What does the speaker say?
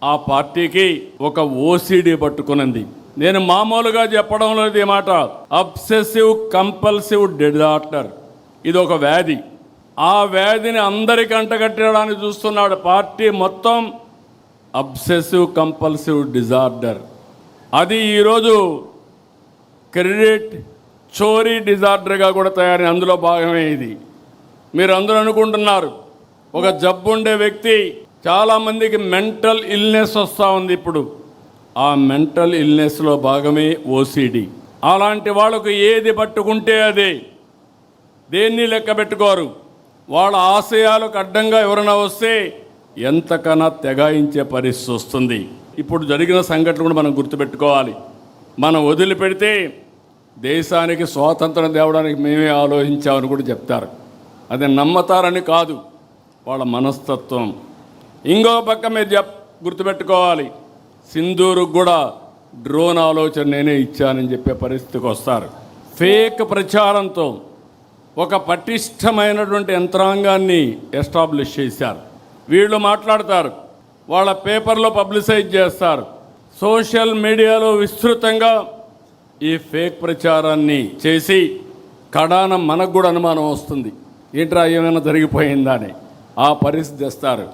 ఆ పార్టీకి ఒక ఓసిడి పట్టుకునింది. నేను మామూలుగా చెప్పడం లేదు ఈ మాట. అబ్సెసివ్ కంపల్సివ్ డిజార్డర్, ఇది ఒక వ్యాధి. ఆ వ్యాధిని అందరికీ అంటగట్టడానికి చూస్తున్నాడు పార్టీ మొత్తం. అబ్సెసివ్ కంపల్సివ్ డిజార్డర్, అది ఈరోజు క్రెడిట్ చోరీ డిజార్డర్గా కూడా తయారీ. అందులో భాగమే ఇది. మీరు అందరూ అనుకుంటున్నారు ఒక జబ్బు ఉండే వ్యక్తి, చాలామందికి మెంటల్ ఇల్నెస్ వస్తూ ఉంది ఇప్పుడు. ఆ మెంటల్ ఇల్నెస్లో భాగమే ఓసిడి. అలాంటి వాళ్ళకు ఏది పట్టుకుంటే అదే, దేన్ని లెక్క పెట్టుకోరు. వాళ్ళ ఆశయాలకు అడ్డంగా ఎవరైనా వస్తే ఎంతకన్నా తెగాయించే పరిస్థితి వస్తుంది. ఇప్పుడు జరిగిన సంఘటన కూడా మనం గుర్తుపెట్టుకోవాలి. మనం వదిలిపెడితే దేశానికి స్వాతంత్రం తేవడానికి మేమే ఆలోచించామని కూడా చెప్తారు. అది నమ్మతారని కాదు, వాళ్ళ మనస్తత్వం. ఇంకో పక్క మీరు గుర్తుపెట్టుకోవాలి, సింధూరుకు కూడా డ్రోన్ ఆలోచన నేనే ఇచ్చానని చెప్పే పరిస్థితికి వస్తారు. ఫేక్ ప్రచారంతో ఒక పటిష్టమైనటువంటి యంత్రాంగాన్ని ఎస్టాబ్లిష్ చేశారు. వీళ్ళు మాట్లాడతారు, వాళ్ళ పేపర్లో పబ్లిసైజ్ చేస్తారు, సోషల్ మీడియాలో విస్తృతంగా ఈ ఫేక్ ప్రచారాన్ని చేసి కడాన మనకు కూడా అనుమానం వస్తుంది, ఏంట్రా ఏమైనా జరిగిపోయిందా అని. ఆ పరిస్థితి తెస్తారు.